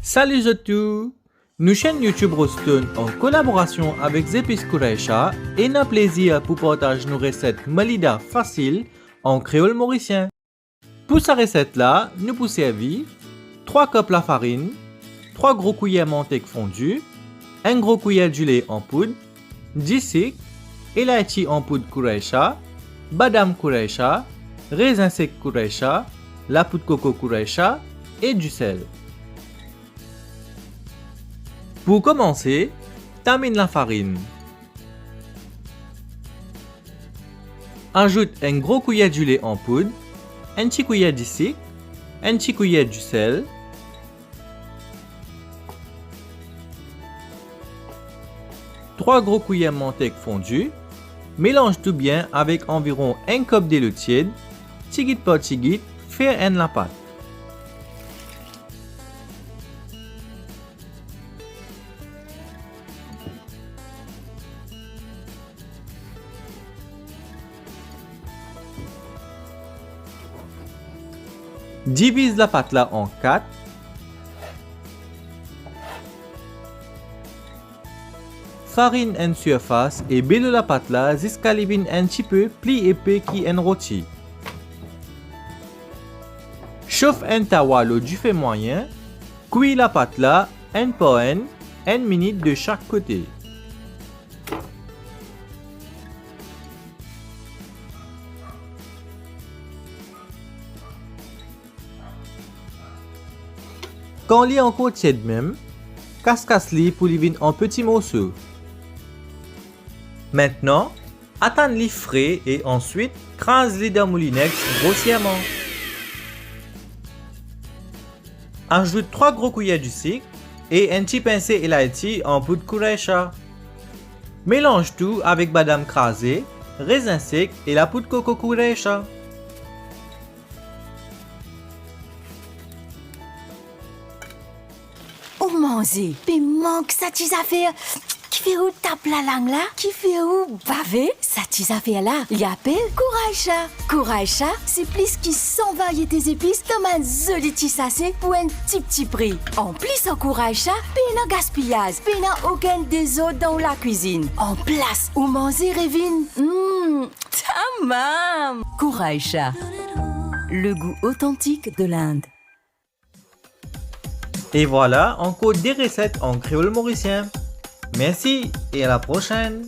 Salut à tous! Nous chaîne YouTube Rostun en collaboration avec Zepis Kureisha et n'a plaisir pour partager nos recettes malida faciles en créole mauricien. Pour cette recette-là, nous pour servir 3 cups la farine, 3 gros cuillères manteca fondue, 1 gros cuillère du lait en poudre, 10 sucre, elaichi en poudre Kureisha, badam Kureisha, raisin sec Kureisha, la poudre coco Kureisha et du sel. Pour commencer, tamine la farine. Ajoute un gros cuillère du lait en poudre, un petit cuillère de sucre, un petit cuillère du sel, trois gros cuillères manteca fondue. Mélange tout bien avec environ 1 cup d'eau tiède, tigit par tigit, faire la pâte. Divise la pâte là en 4. Farine en surface et belle la pâte là jusqu'à l'ivine un petit peu pli épais qui en rôti. Chauffe un tawa du feu moyen. Cuis la pâte là un par un, 1 minute de chaque côté. Quand il est encore tiède même, casse-casse-li pour l'ivine en petits morceaux. Maintenant, attends-les frais et ensuite crase-les dans moulinex grossièrement. Ajoute 3 gros cuillères de sucre et un petit pincé elaichi en poudre Kureisha. Mélange tout avec badam crasé, raisin sec et la poudre coco Kureisha. Ou manger, puis manque ça tes affaires. Qui fait où tape la langue là? Qui fait où baver? Ça tes affaires là, il appelle Kureisha. Kureisha, c'est plus qui 100 variétés épices dans un joli petit sachet pour un petit prix. En plus en Kureisha, puis un gaspillage, puis aucun des autres dans la cuisine. En place, ou manger Révine. Tamam! Kureisha, le goût authentique de l'Inde. Et voilà encore des recettes en créole mauricien. Merci et à la prochaine.